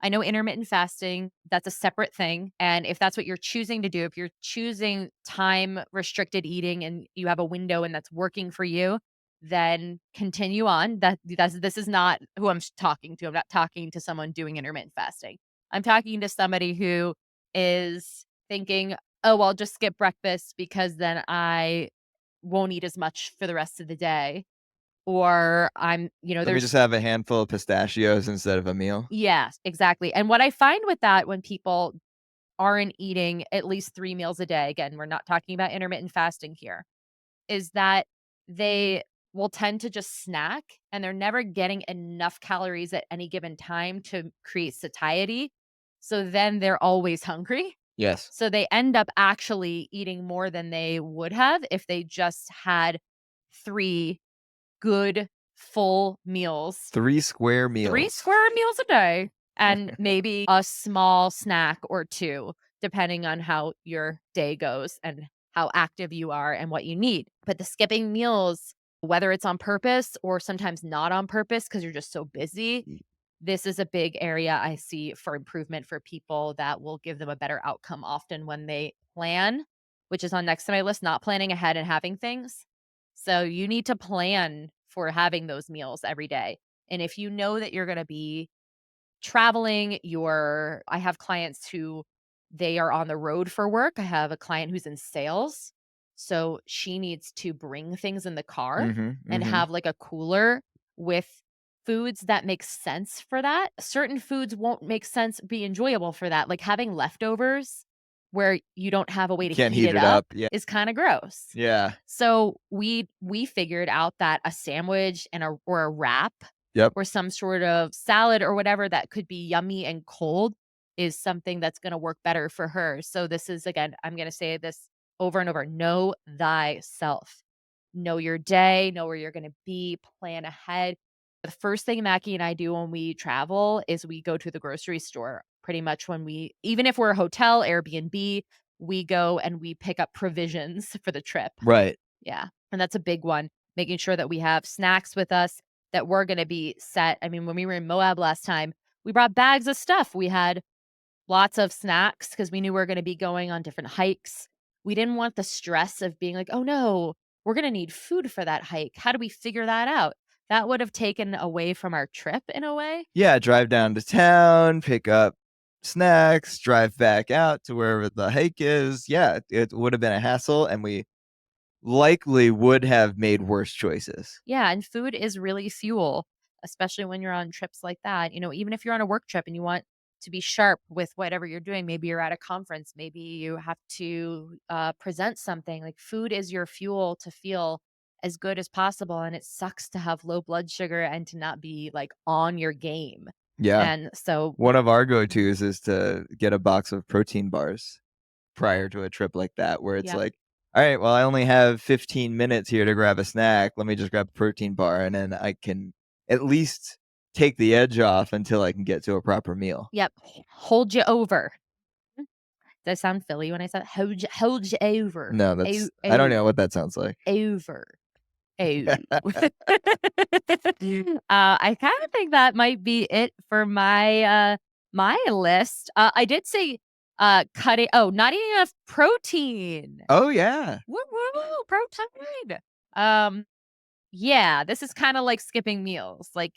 I know intermittent fasting, that's a separate thing. And if that's what you're choosing to do, if you're choosing time restricted eating and you have a window and that's working for you, then continue on. This is not who I'm talking to. I'm not talking to someone doing intermittent fasting. I'm talking to somebody who is thinking, oh, I'll just skip breakfast because then I won't eat as much for the rest of the day. Or Let me just have a handful of pistachios instead of a meal. yes, exactly. And what I find with that when people aren't eating at least 3 meals a day, again, we're not talking about intermittent fasting here, is that they will tend to just snack and they're never getting enough calories at any given time to create satiety. So then they're always hungry. Yes. So they end up actually eating more than they would have if they just had 3 good full meals, 3 square 3 meals. square meals a day, and maybe a small snack or 2, depending on how your day goes and how active you are and what you need. But the skipping meals, whether it's on purpose or sometimes not on purpose because 'cause you're just so busy, this is a big area I see for improvement for people that will give them a better outcome often when they plan, which is on next to my list, not planning ahead and having things. So you need to plan for having those meals every day. And if you know that you're going to be traveling, I have clients who they are on the road for work. I have a client who's in sales. So she needs to bring things in the car Mhm, and mhm. have like a cooler with foods that make sense for that. Certain foods won't make sense, be enjoyable for that. Like having leftovers where you don't have a way You to can't heat heat it it up up. Yeah. is kind of gross. Yeah. So we figured out that a sandwich and a wrap Yep. or some sort of salad or whatever that could be yummy and cold is something that's gonna work better for her. So this is again, I'm gonna say this over and over, know thyself. Know your day, know where you're gonna be, plan ahead. The first thing Mackie and I do when we travel is we go to the grocery store pretty much when even if we're a hotel, Airbnb, we go and we pick up provisions for the trip. Right. Yeah, and that's a big one, making sure that we have snacks with us, that we're gonna be set. I mean, when we were in Moab last time, we brought bags of stuff. We had lots of snacks because we knew we were gonna be going on different hikes. We didn't want the stress of being like, "Oh, no, we're gonna need food for that hike. How do we figure that out?" That would have taken away from our trip in a way. Yeah, drive down to town, pick up snacks, drive back out to wherever the hike is. Yeah, it would have been a hassle, and we likely would have made worse choices. Yeah, and food is really fuel, especially when you're on trips like that. Even if you're on a work trip and you want to be sharp with whatever you're doing, maybe you're at a conference, maybe you have to present something. Like food is your fuel to feel as good as possible. And it sucks to have low blood sugar and to not be like on your game. Yeah. And so, One of our go-tos is to get a box of protein bars prior to a trip like that, where it's yep. like, all right, well, I only have 15 minutes here to grab a snack. Let me just grab a protein bar, and then I can at least take the edge off until I can get to a proper meal. Yep. Hold you over. Does that sound Philly when I said hold you over? No, I don't know what that sounds like. Over. Oh. I kinda think that might be it for my list. I did say, not eating enough protein. Oh, yeah. Woo, woo, protein. Um, yeah, this is kinda like skipping meals, like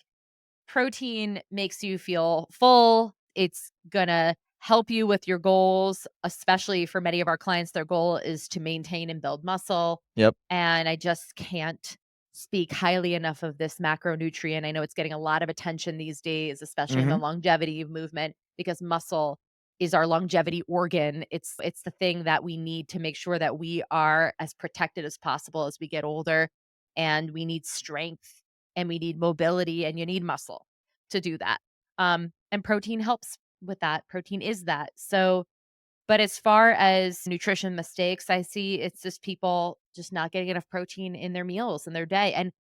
protein makes you feel full. It's gonna help you with your goals, especially for many of our clients, their goal is to maintain and build muscle. Yep. And I just can't speak highly enough of this macronutrient. I know it's getting a lot of attention these days, especially in the Mhm. longevity movement, because muscle is our longevity organ. It's the thing that we need to make sure that we are as protected as possible as we get older. And we need strength and we need mobility and you need muscle to do that. And protein helps with that. Protein is that. So, but as far as nutrition mistakes, I see it's just people just not getting enough protein in their meals in their day. And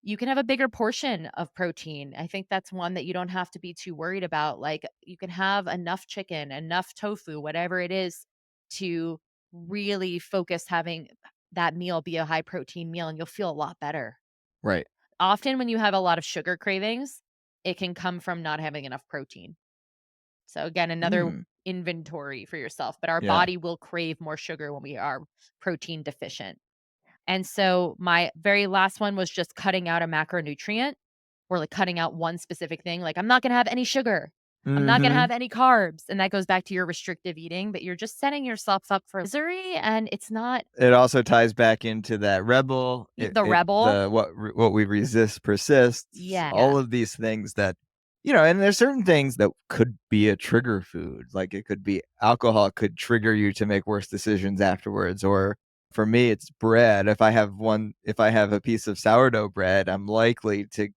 you can have a bigger portion of protein. I think that's one that you don't have to be too worried about. Like you can have enough chicken, enough tofu, whatever it is to really focus having that meal be a high protein meal and you'll feel a lot better. Right. Often when you have a lot of sugar cravings, it can come from not having enough protein. So again, another Mm. inventory for yourself, but our Yeah. body will crave more sugar when we are protein deficient. And so my very last one was just cutting out a macronutrient or like cutting out one specific thing. Like I'm not going to have any sugar. I'm not going to have Mhm. any carbs. And that goes back to your restrictive eating, but you're just setting yourself up for misery and it's not It also ties back into that rebel, the rebel. what we resist persists, Yeah. all of these things that, and there's certain things that could be a trigger food. Like it could be alcohol could trigger you to make worse decisions afterwards. Or for me, it's bread. If I have a piece of sourdough bread, I'm likely to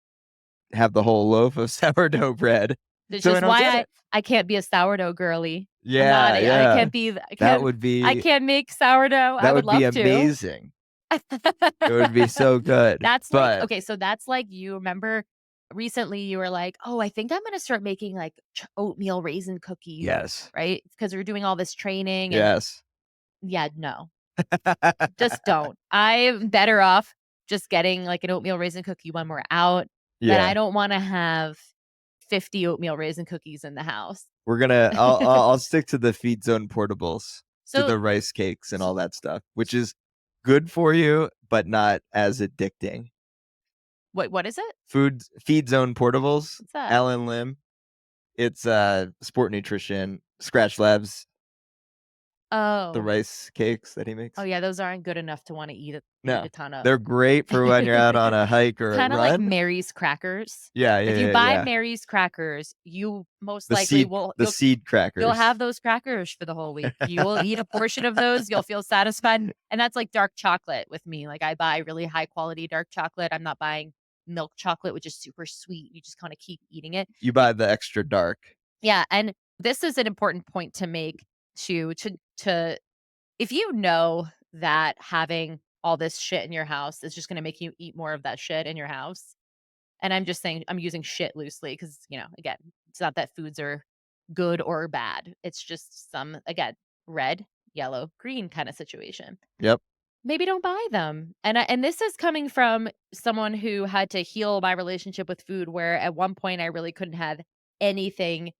have the whole loaf of sourdough bread. Which So I is don't why get I it. I can't be a sourdough girly. I'm not Yeah, I yeah. can't be That would be I can't make sourdough. I that would would be love to. amazing. It would be so good. That's like But okay, so that's like you remember recently you were like, "Oh, I think I'm gonna start making like oatmeal raisin cookies," yes. right? Because we're doing all this training and Yes. yeah, no. Just don't. I'm better off just getting like an oatmeal raisin cookie when we're out, but I Yeah. don't wanna have 50 oatmeal raisin cookies in the house. I'll stick to the Feed Zone portables, to So the rice cakes and all that stuff, which is good for you, but not as addicting. what is it? Feed Zone portables, What's that? Alan Lim. It's Sport Nutrition, Scratch Labs, the Oh. rice cakes that he Oh, makes. yeah, those aren't good enough to wanna eat No, a ton of. they're great for when you're out on a hike or a Kinda like run. Mary's crackers. Yeah, If yeah, you yeah, buy yeah. Mary's crackers, you most likely will The seed you'll crackers. have those crackers for the whole week. You will eat a portion of those, you'll feel satisfied, and that's like dark chocolate with me. Like, I buy really high quality dark chocolate. I'm not buying milk chocolate, which is super sweet. You just kinda keep eating it. You buy the extra dark. Yeah, and this is an important point to make to if you know that having all this shit in your house is just gonna make you eat more of that shit in your house, and I'm just saying I'm using shit loosely because, again, it's not that foods are good or bad. It's just some, again, red, yellow, green kinda situation. Yep. Maybe don't buy them. And this is coming from someone who had to heal my relationship with food, where at one point I really couldn't have anything,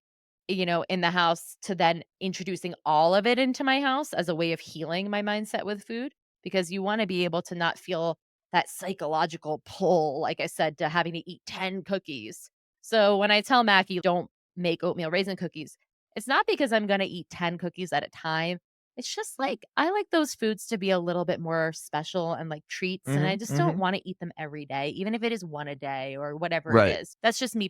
in the house, to then introducing all of it into my house as a way of healing my mindset with food, because you wanna be able to not feel that psychological pull, like I said, to having to eat 10 cookies. So when I tell Mackie, "Don't make oatmeal raisin cookies," it's not because I'm gonna eat 10 cookies at a time. It's just, like, I like those foods to be a little bit more special and like treats, and I Mhm, just don't mhm. wanna eat them every day, even if it is 1 a day or whatever it Right. is. That's just me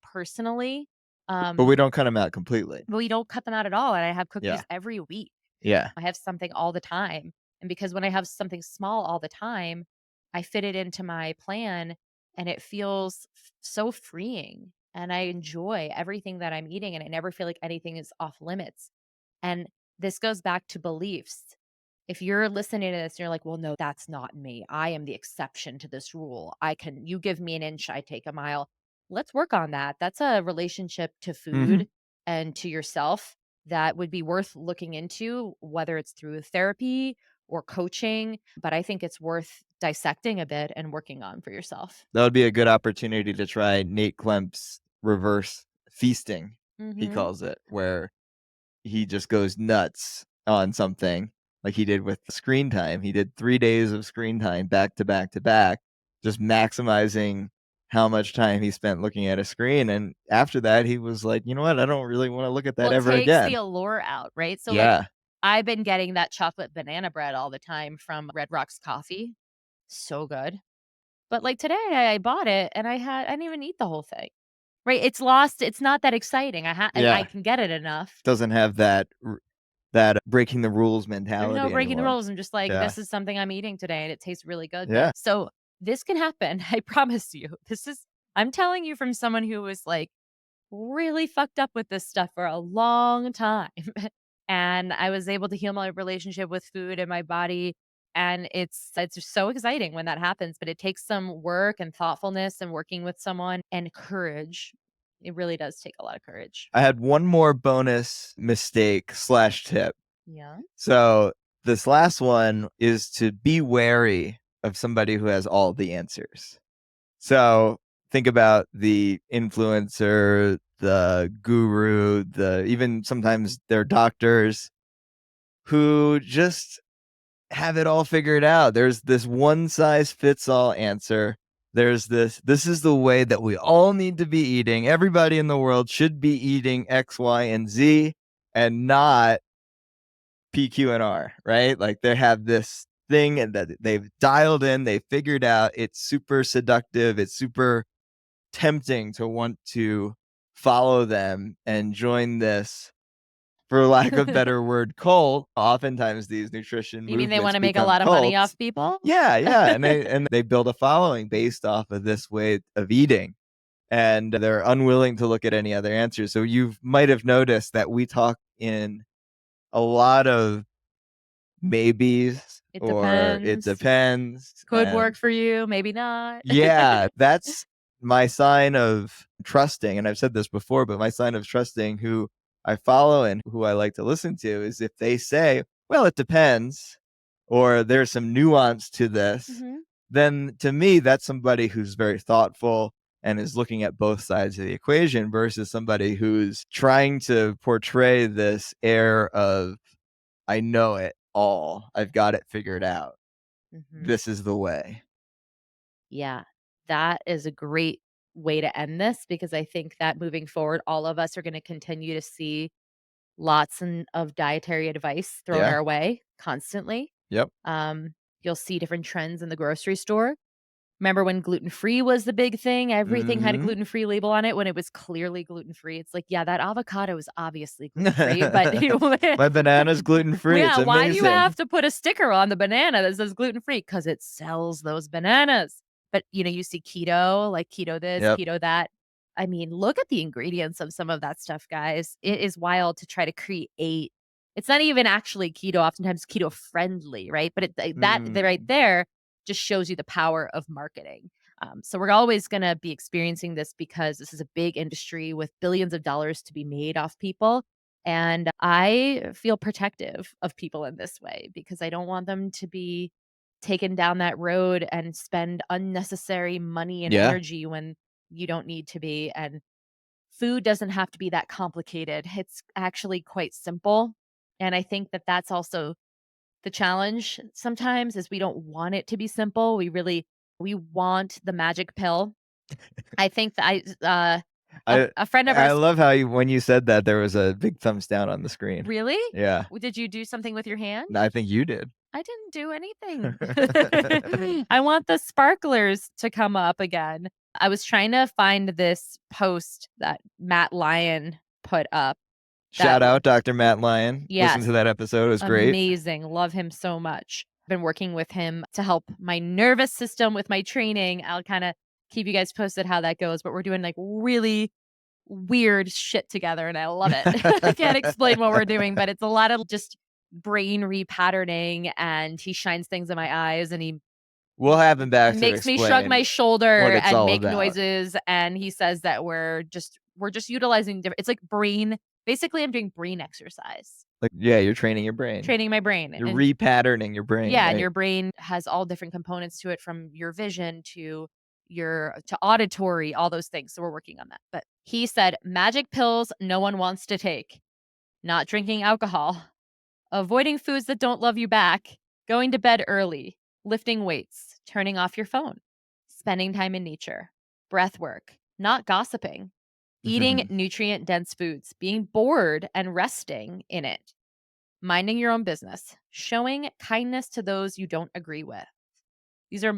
personally. But Um we don't cut them out completely. but we don't cut them out at all, and I have Yeah. cookies every week. Yeah. I have something all the time, and because when I have something small all the time, I fit it into my plan, and it feels so freeing, and I enjoy everything that I'm eating, and I never feel like anything is off limits. And this goes back to beliefs. If you're listening to this and you're like, "Well, no, that's not me. I am the exception to this rule. You give me an inch, I take a mile." Let's work on that. That's a relationship to Mhm. food and to yourself that would be worth looking into, whether it's through therapy or coaching. But I think it's worth dissecting a bit and working on for yourself. That would be a good opportunity to try Nate Klemp's reverse feasting, he Mhm. calls it, where he just goes nuts on something like he did with screen time. He did 3 days of screen time back to back to back, just maximizing how much time he spent looking at a screen, and after that, he was like, "You know what? I don't really wanna look at Well, that it ever takes the again." allure out, right? So, like, Yeah. I've been getting that chocolate banana bread all the time from Red Rocks Coffee. So good. But, like, today I bought it and I didn't even eat the whole thing. Right? It's not that exciting. I Yeah. can get it enough. Doesn't have that breaking the rules There's no mentality breaking the anymore. rules. I'm just like, Yeah. "This is something I'm eating today, and it tastes really good." Yeah. So, this can happen. I promise you. I'm telling you from someone who was, like, really fucked up with this stuff for a long time. And I was able to heal my relationship with food and my body, and it's just so exciting when that happens, but it takes some work and thoughtfulness and working with someone and courage. It really does take a lot of courage. I had one more bonus mistake/tip. Yeah. So, this last one is to be wary of somebody who has all the answers. So, think about the influencer, the guru, even sometimes they're doctors who just have it all figured out. There's this one size fits all answer. There's this is the way that we all need to be eating. Everybody in the world should be eating X, Y, and Z and not PQ and R, right? Like they have this thing and that they've dialed in, they figured out. It's super seductive, it's super tempting to want to follow them and join this, for lack of better word, cult. Oftentimes these nutrition You mean they movements wanna make a become lot of money cults. off people? Yeah, yeah, and they build a following based off of this way of eating, and they're unwilling to look at any other answers. So you might have noticed that we talk in a lot of maybes It or it depends. depends, Could work for you, maybe not. yeah, that's my sign of trusting, and I've said this before, but my sign of trusting who I follow and who I like to listen to is if they say, "Well, it depends," or "There's some nuance to this," Mhm. then to me, that's somebody who's very thoughtful, and is looking at both sides of the equation versus somebody who's trying to portray this air of, I know it all. I've got it figured out. Mhm. This is the way. Yeah, that is a great way to end this because I think that moving forward, all of us are going to continue to see of dietary advice thrown Yeah. our way constantly. Yep. Um, you'll see different trends in the grocery store. Remember when gluten-free was the big thing? Everything had a Mm-hmm. gluten-free label on it when it was clearly gluten-free. It's like, yeah, that avocado is obviously gluten-free, but My banana's gluten free. It's yeah, why do you have amazing. to put a sticker on the banana that says gluten-free? Because it sells those bananas. But, you see keto, like keto this, Yep. keto that. I mean, look at the ingredients of some of that stuff, guys. It is wild to try to create it's not even actually keto, oftentimes keto friendly, right? But right Mm. there just shows you the power of marketing. So we're always going to be experiencing this because this is a big industry with billions of dollars to be made off people. And I feel protective of people in this way because I don't want them to be taken down that road and spend unnecessary money and Yeah. energy when you don't need to be. And food doesn't have to be that complicated. It's actually quite simple. And I think that that's also the challenge sometimes is we don't want it to be simple. We want the magic pill. I think that I a friend of I ours love how when you said that there was a big thumbs down on the screen. really? Yeah. Did you do something with your hand? I think you did. I didn't do anything. I want the sparklers to come up again. I was trying to find this post that Matt Lyon put up that Shout out Dr. Matt Lyon. Listen yes, to that episode. It was great. amazing. Love him so much. Been working with him to help my nervous system with my training. I'll kind of keep you guys posted how that goes, but we're doing like really weird shit together and I love it. I can't explain what we're doing, but it's a lot of just brain repatterning and he shines things in my eyes and he We'll have him back to makes me shrug my explain what shoulder it's and all make about. noises and he says that we're just utilizing different it's like brain basically I'm doing brain exercise, Like, yeah, you're training your brain. training my brain You're and repatterning your brain, yeah, and right? your brain has all different components to it from your vision to your to auditory, all those things. So we're working on that. But he said magic pills no one wants to take, not drinking alcohol, avoiding foods that don't love you back, going to bed early, lifting weights, turning off your phone, spending time in nature, breath work, not gossiping, eating nutrient dense foods, being bored and resting in it, minding your own business, showing kindness to those you don't agree with. These are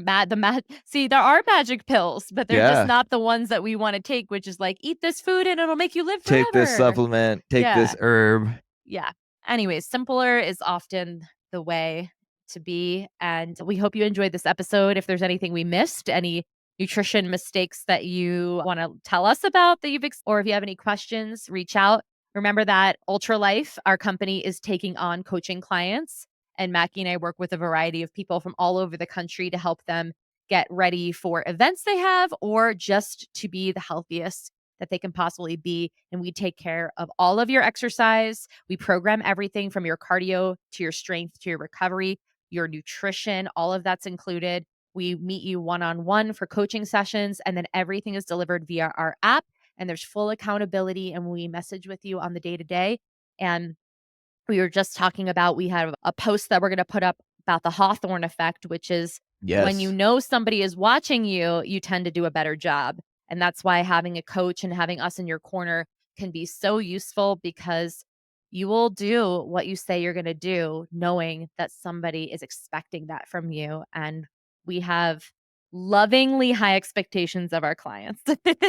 see, there are magic pills, but they're just Yeah. not the ones that we want to take, which is like, eat this food and it'll make you live Take this forever. supplement, take this Yeah. herb. Yeah. Anyways, simpler is often the way to be. And we hope you enjoyed this episode. If there's anything we missed, any nutrition mistakes that you want to tell us about that or if you have any questions, reach out. Remember that Ultra Life, our company, is taking on coaching clients. And Mackie and I work with a variety of people from all over the country to help them get ready for events they have or just to be the healthiest that they can possibly be. And we take care of all of your exercise. We program everything from your cardio to your strength to your recovery, your nutrition, all of that's included. We meet you one on one for coaching sessions, and then everything is delivered via our app. And there's full accountability, and we message with you on the day to day. And we were just talking about we have a post that we're going to put up about the Hawthorne effect, which is when you Yes. know somebody is watching you, you tend to do a better job. And that's why having a coach and having us in your corner can be so useful because you will do what you say you're going to do, knowing that somebody is expecting that from you. And we have lovingly high expectations of our clients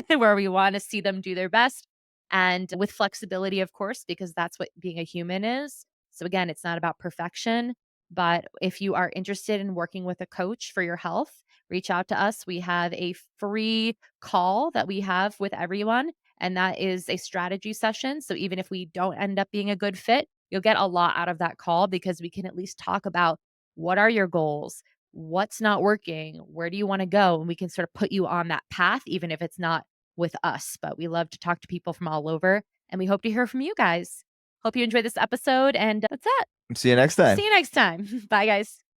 where we want to see them do their best and with flexibility, of course, because that's what being a human is. So, again, it's not about perfection. But if you are interested in working with a coach for your health, reach out to us. We have a free call that we have with everyone, and that is a strategy session. So, even if we don't end up being a good fit, you'll get a lot out of that call because we can at least talk about what are your goals? What's not working? Where do you want to go? And we can sort of put you on that path, even if it's not with us. But we love to talk to people from all over, and we hope to hear from you guys. Hope you enjoyed this episode, and that's it. See you next See time. you next time. Bye, guys.